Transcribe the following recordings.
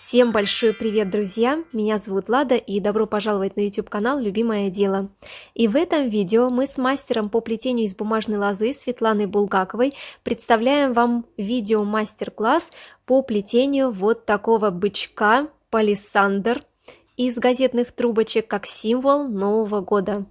Всем большой привет, друзья! Меня зовут Лада и добро пожаловать на YouTube-канал «Любимое дело». И в этом видео мы с мастером по плетению из бумажной лозы Светланой Булгаковой представляем вам видео-мастер-класс по плетению вот такого бычка палисандр из газетных трубочек как символ Нового года.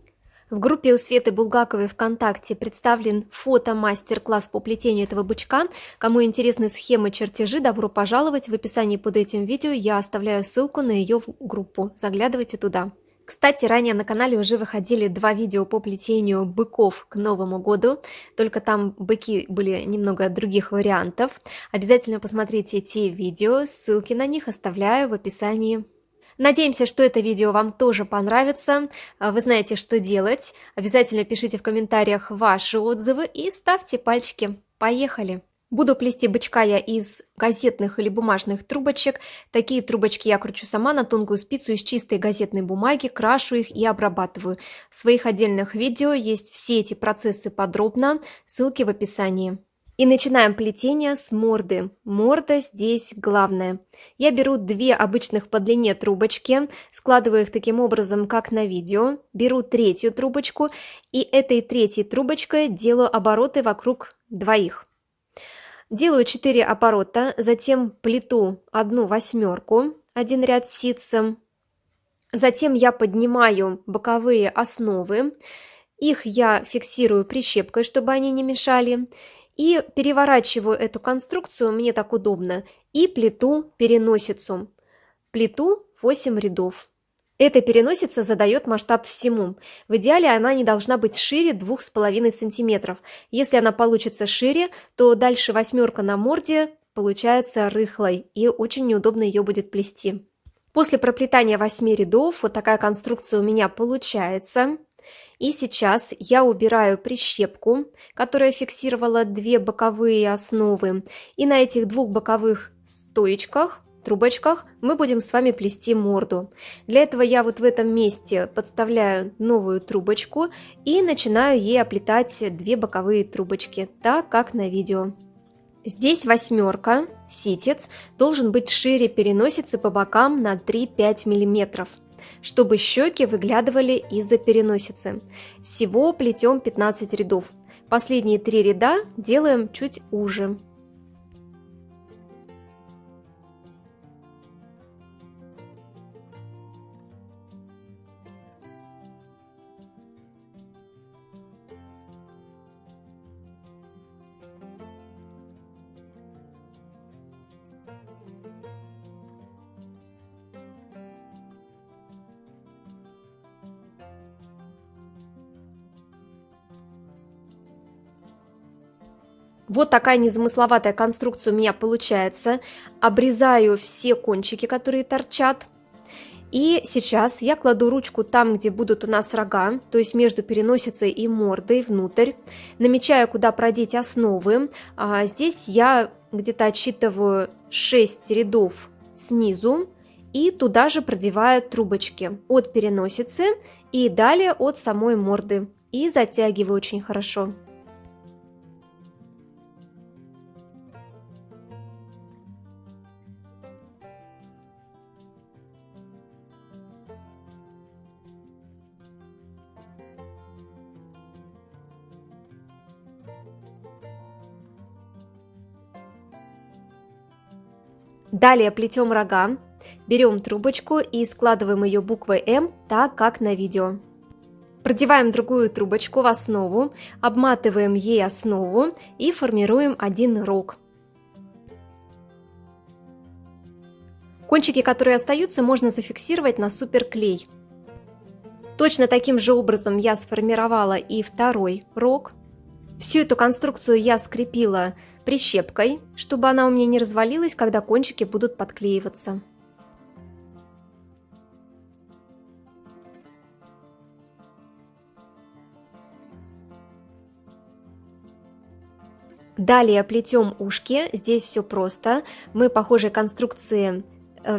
В группе у Светы Булгаковой ВКонтакте представлен фото-мастер-класс по плетению этого бычка. Кому интересны схемы, чертежи, добро пожаловать. В описании под этим видео я оставляю ссылку на ее группу. Заглядывайте туда. Кстати, ранее на канале уже выходили 2 видео по плетению быков к Новому году, только там быки были немного других вариантов. Обязательно посмотрите те видео, ссылки на них оставляю в описании. Надеемся, что это видео вам тоже понравится. Вы знаете, что делать. Обязательно пишите в комментариях ваши отзывы и ставьте пальчики. Поехали! Буду плести бычка я из газетных или бумажных трубочек. Такие трубочки я кручу сама на тонкую спицу из чистой газетной бумаги, крашу их и обрабатываю. В своих отдельных видео есть все эти процессы подробно, ссылки в описании. И начинаем плетение с морды. Морда здесь главное. Я беру 2 обычных по длине трубочки, складываю их таким образом, как на видео. Беру 3-ю трубочку и этой 3-й трубочкой делаю обороты вокруг 2. Делаю 4 оборота, затем плету 1 восьмерку, 1 ряд ситцем. Затем я поднимаю боковые основы. Их я фиксирую прищепкой, чтобы они не мешали. И переворачиваю эту конструкцию, мне так удобно, и плету переносицу. Плету 8 рядов. Эта переносица задает масштаб всему. В идеале она не должна быть шире 2,5 см. Если она получится шире, то дальше восьмерка на морде получается рыхлой и очень неудобно ее будет плести. После проплетания 8 рядов вот такая конструкция у меня получается. И сейчас я убираю прищепку, которая фиксировала 2 боковые основы. И на этих 2 боковых стоечках, трубочках, мы будем с вами плести морду. Для этого я вот в этом месте подставляю новую трубочку и начинаю ей оплетать 2 боковые трубочки, так как на видео. Здесь восьмерка, ситец, должен быть шире переносицы по бокам на 3-5 мм. Чтобы щеки выглядывали из-за переносицы. Всего плетем 15 рядов. Последние 3 ряда делаем чуть уже. Вот такая незамысловатая конструкция у меня получается. Обрезаю все кончики, которые торчат. И сейчас я кладу ручку там, где будут у нас рога, то есть между переносицей и мордой внутрь. Намечаю, куда продеть основы. Здесь я где-то отсчитываю 6 рядов снизу. И туда же продеваю трубочки от переносицы и далее от самой морды. И затягиваю очень хорошо. Далее плетем рога, берем трубочку и складываем ее буквой М, так как на видео. Продеваем другую трубочку в основу, обматываем ей основу и формируем 1 рог. Кончики, которые остаются, можно зафиксировать на суперклей. Точно таким же образом я сформировала и 2 рог. Всю эту конструкцию я скрепила прищепкой, чтобы она у меня не развалилась, когда кончики будут подклеиваться. Далее плетем ушки. Здесь все просто. Мы похожие конструкции,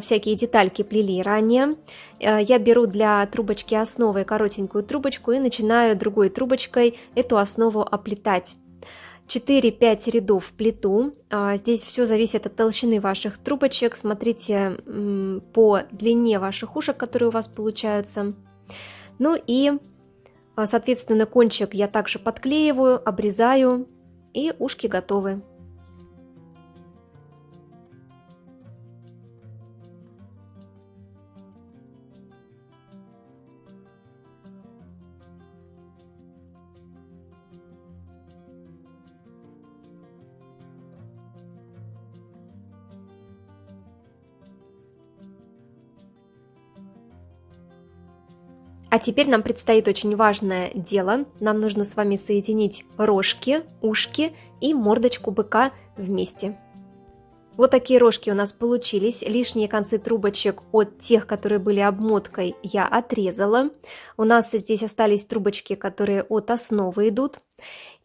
всякие детальки плели ранее. Я беру для трубочки основы коротенькую трубочку и начинаю другой трубочкой эту основу оплетать. 4-5 рядов плету. Здесь все зависит от толщины ваших трубочек. Смотрите по длине ваших ушек, которые у вас получаются. Ну и, соответственно, кончик я также подклеиваю, обрезаю, и ушки готовы. А теперь нам предстоит очень важное дело. Нам нужно с вами соединить рожки, ушки и мордочку быка вместе. Вот такие рожки у нас получились. Лишние концы трубочек от тех, которые были обмоткой, я отрезала. У нас здесь остались трубочки, которые от основы идут.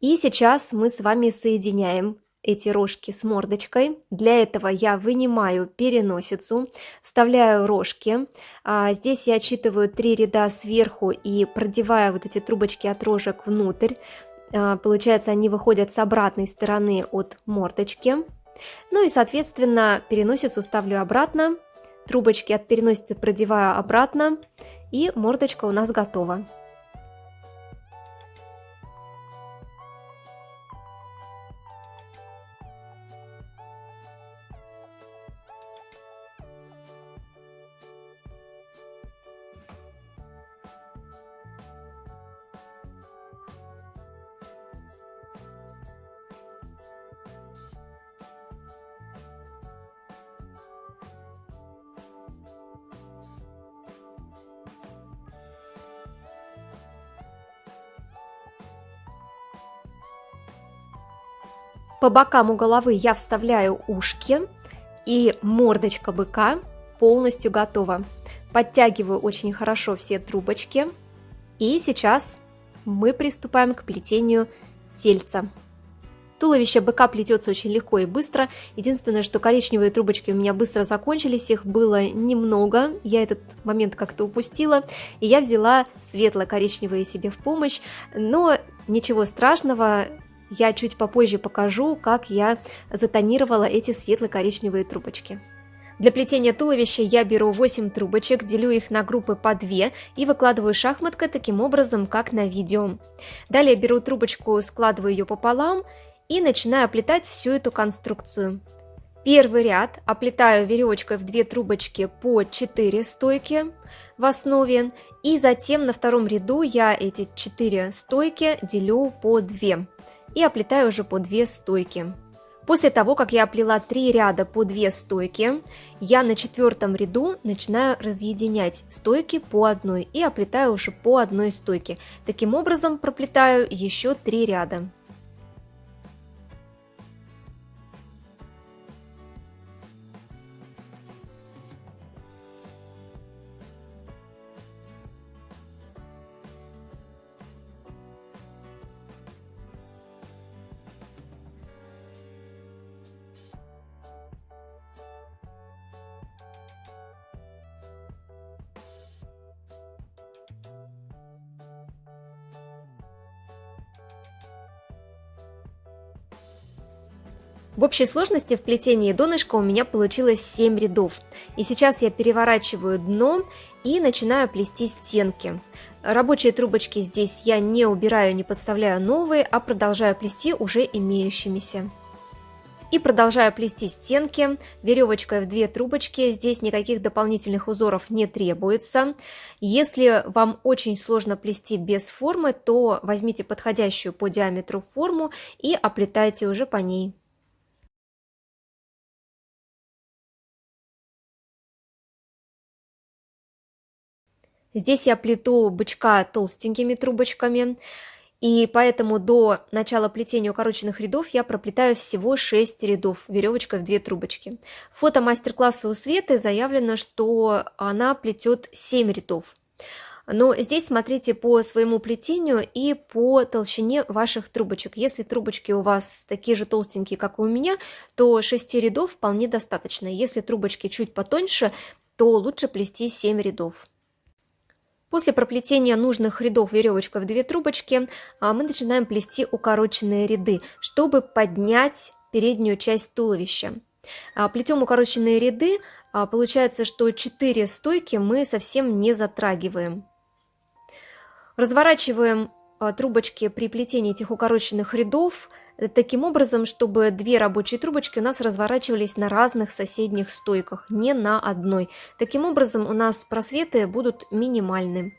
И сейчас мы с вами соединяем эти рожки с мордочкой. Для этого я вынимаю переносицу, вставляю рожки. Здесь я отсчитываю 3 ряда сверху и продеваю вот эти трубочки от рожек внутрь. Получается, они выходят с обратной стороны от мордочки. Ну и, соответственно, переносицу ставлю обратно, трубочки от переносицы продеваю обратно, и мордочка у нас готова. По бокам у головы я вставляю ушки, и мордочка быка полностью готова. Подтягиваю очень хорошо все трубочки, и сейчас мы приступаем к плетению тельца. Туловище быка плетется очень легко и быстро. Единственное, что коричневые трубочки у меня быстро закончились, их было немного. Я этот момент как-то упустила, и я взяла светло-коричневые себе в помощь. Но ничего страшного, я чуть попозже покажу, как я затонировала эти светло-коричневые трубочки. Для плетения туловища я беру 8 трубочек, делю их на группы по 2 и выкладываю шахматкой таким образом, как на видео. Далее беру трубочку, складываю ее пополам и начинаю оплетать всю эту конструкцию. Первый ряд оплетаю веревочкой в 2 трубочки по 4 стойки в основе, и затем на втором ряду я эти 4 стойки делю по 2 и оплетаю уже по 2 стойки. После того, как я оплела 3 ряда по 2 стойки, я на 4-м ряду начинаю разъединять стойки по одной и оплетаю уже по одной стойке. Таким образом проплетаю еще 3 ряда. В общей сложности в плетении донышка у меня получилось 7 рядов. И сейчас я переворачиваю дно и начинаю плести стенки. Рабочие трубочки здесь я не убираю, не подставляю новые, а продолжаю плести уже имеющимися. И продолжаю плести стенки веревочкой в 2 трубочки. Здесь никаких дополнительных узоров не требуется. Если вам очень сложно плести без формы, то возьмите подходящую по диаметру форму и оплетайте уже по ней. Здесь я плету бычка толстенькими трубочками, и поэтому до начала плетения укороченных рядов я проплетаю всего 6 рядов веревочкой в 2 трубочки. В фото мастер-класса у Светы заявлено, что она плетет 7 рядов. Но здесь смотрите по своему плетению и по толщине ваших трубочек. Если трубочки у вас такие же толстенькие, как и у меня, то 6 рядов вполне достаточно. Если трубочки чуть потоньше, то лучше плести 7 рядов. После проплетения нужных рядов веревочкой в 2 трубочки мы начинаем плести укороченные ряды, чтобы поднять переднюю часть туловища. Плетем укороченные ряды, получается, что 4 стойки мы совсем не затрагиваем. Разворачиваем трубочки при плетении этих укороченных рядов таким образом, чтобы 2 рабочие трубочки у нас разворачивались на разных соседних стойках, не на одной. Таким образом у нас просветы будут минимальны.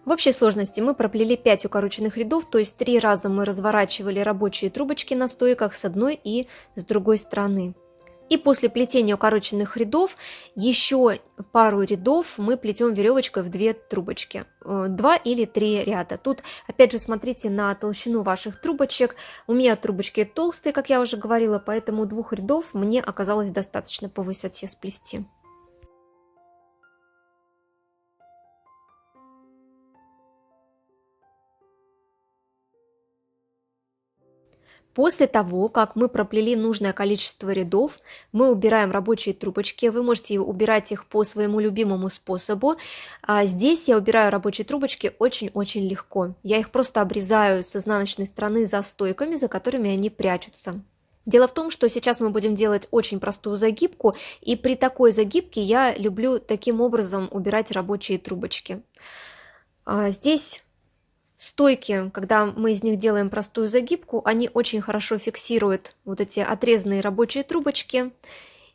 В общей сложности мы проплели 5 укороченных рядов, то есть 3 раза мы разворачивали рабочие трубочки на стойках с одной и с другой стороны. И после плетения укороченных рядов еще пару рядов мы плетем веревочкой в 2 трубочки, 2 или 3 ряда. Тут опять же смотрите на толщину ваших трубочек. У меня трубочки толстые, как я уже говорила, поэтому 2 рядов мне оказалось достаточно по высоте сплести. После того, как мы проплели нужное количество рядов, мы убираем рабочие трубочки. Вы можете убирать их по своему любимому способу. Здесь я убираю рабочие трубочки очень-очень легко. Я их просто обрезаю с изнаночной стороны за стойками, за которыми они прячутся. Дело в том, что сейчас мы будем делать очень простую загибку, и при такой загибке я люблю таким образом убирать рабочие трубочки. Здесь стойки, когда мы из них делаем простую загибку, они очень хорошо фиксируют вот эти отрезанные рабочие трубочки.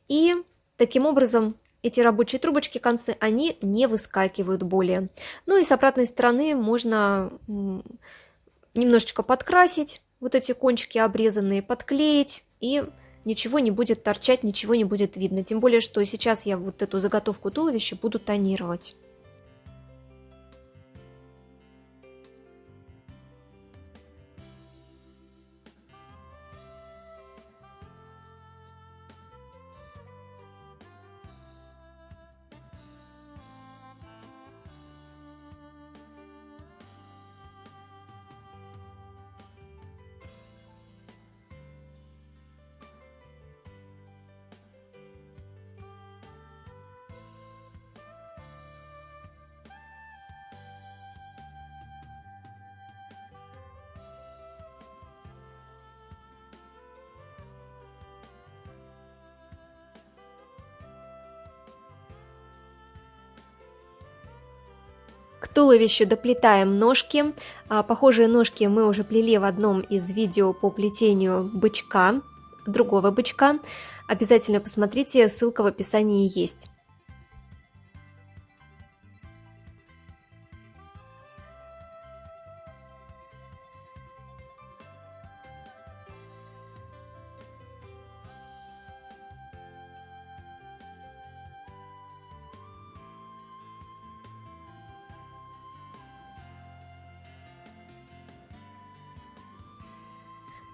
И таким образом эти рабочие трубочки, концы, они не выскакивают более. Ну и с обратной стороны можно немножечко подкрасить вот эти кончики обрезанные, подклеить, и ничего не будет торчать, ничего не будет видно. Тем более, что сейчас я вот эту заготовку туловища буду тонировать. К туловищу доплетаем ножки. Похожие ножки мы уже плели в одном из видео по плетению бычка, другого бычка. Обязательно посмотрите, ссылка в описании есть.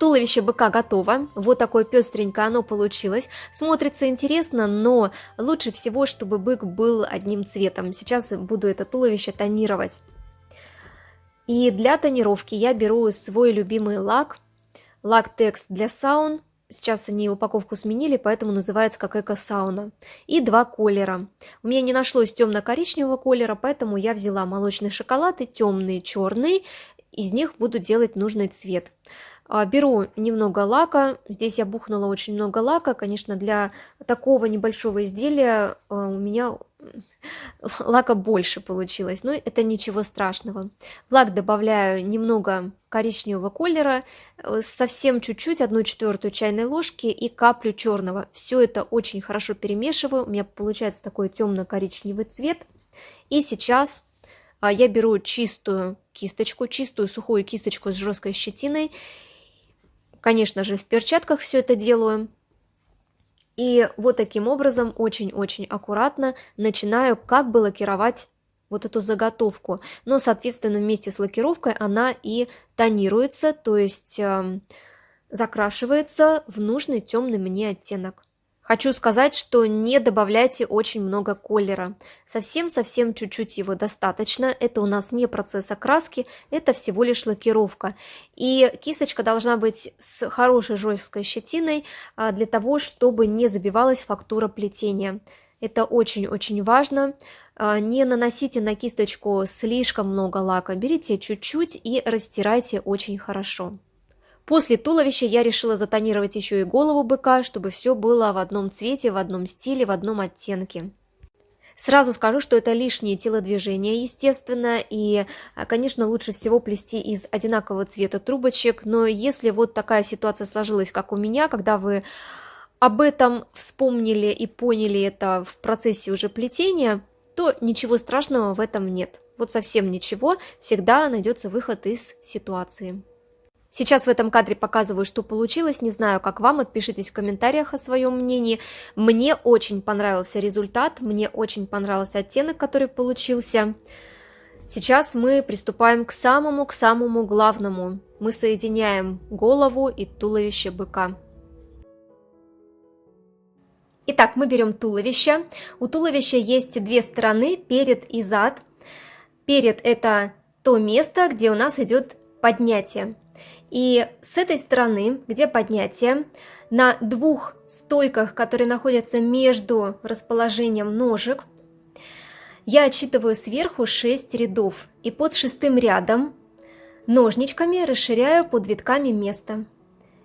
Туловище быка готово. Вот такое пестренькое оно получилось. Смотрится интересно, но лучше всего, чтобы бык был одним цветом. Сейчас буду это туловище тонировать. И для тонировки я беру свой любимый лак. Лак Tex для саун. Сейчас они упаковку сменили, поэтому называется как эко-сауна. И 2 колера. У меня не нашлось темно-коричневого колера, поэтому я взяла молочный шоколад и темный черный. Из них буду делать нужный цвет. Беру немного лака. Здесь я бухнула очень много лака. Конечно, для такого небольшого изделия у меня лака больше получилось, но это ничего страшного. В лак добавляю немного коричневого колера, совсем чуть-чуть, 1/4 чайной ложки и каплю черного. Все это очень хорошо перемешиваю. У меня получается такой темно-коричневый цвет. И сейчас я беру чистую кисточку, чистую сухую кисточку с жесткой щетиной. Конечно же, в перчатках все это делаю. И вот таким образом очень-очень аккуратно начинаю как бы лакировать вот эту заготовку. Но, соответственно, вместе с лакировкой она и тонируется, то есть закрашивается в нужный темный мне оттенок. Хочу сказать, что не добавляйте очень много колера. Совсем-совсем чуть-чуть его достаточно. Это у нас не процесс окраски, это всего лишь лакировка. И кисточка должна быть с хорошей жесткой щетиной для того, чтобы не забивалась фактура плетения. Это очень-очень важно. Не наносите на кисточку слишком много лака. Берите чуть-чуть и растирайте очень хорошо. После туловища я решила затонировать еще и голову быка, чтобы все было в одном цвете, в одном стиле, в одном оттенке. Сразу скажу, что это лишние телодвижения, естественно, и, конечно, лучше всего плести из одинакового цвета трубочек, но если вот такая ситуация сложилась, как у меня, когда вы об этом вспомнили и поняли это в процессе уже плетения, то ничего страшного в этом нет. Вот совсем ничего, всегда найдется выход из ситуации. Сейчас в этом кадре показываю, что получилось. Не знаю, как вам. Отпишитесь в комментариях о своем мнении. Мне очень понравился результат. Мне очень понравился оттенок, который получился. Сейчас мы приступаем к самому главному. Мы соединяем голову и туловище быка. Итак, мы берем туловище. У туловища есть 2 стороны, перед и зад. Перед – это то место, где у нас идет поднятие. И с этой стороны, где поднятие, на 2 стойках, которые находятся между расположением ножек, я отсчитываю сверху 6 рядов. И под 6-м рядом ножничками расширяю под витками место.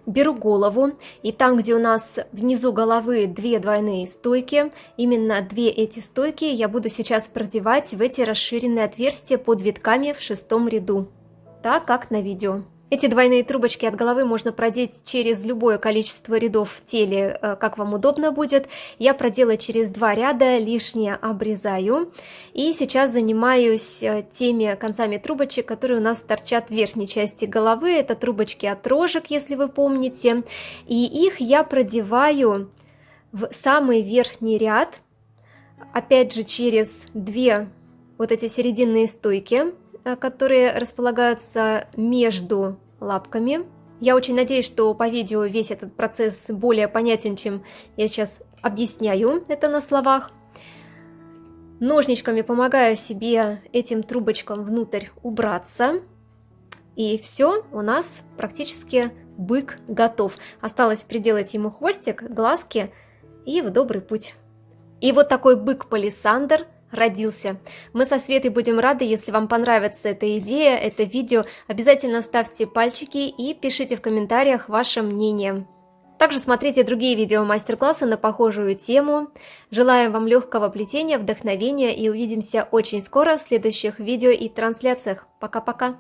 Беру голову, и там, где у нас внизу головы 2 двойные стойки, именно 2 эти стойки я буду сейчас продевать в эти расширенные отверстия под витками в 6-м ряду, так как на видео. Эти двойные трубочки от головы можно продеть через любое количество рядов в теле, как вам удобно будет. Я проделаю через 2 ряда, лишнее обрезаю. И сейчас занимаюсь теми концами трубочек, которые у нас торчат в верхней части головы. Это трубочки от рожек, если вы помните. И их я продеваю в самый верхний ряд, опять же через 2 вот эти серединные стойки, которые располагаются между лапками. Я очень надеюсь, что по видео весь этот процесс более понятен, чем я сейчас объясняю это на словах. Ножничками помогаю себе этим трубочкам внутрь убраться. И все, у нас практически бык готов. Осталось приделать ему хвостик, глазки и в добрый путь. И вот такой бык-палисандр родился. Мы со Светой будем рады, если вам понравится эта идея, это видео. Обязательно ставьте пальчики и пишите в комментариях ваше мнение. Также смотрите другие видео мастер-классы на похожую тему. Желаем вам легкого плетения, вдохновения и увидимся очень скоро в следующих видео и трансляциях. Пока-пока!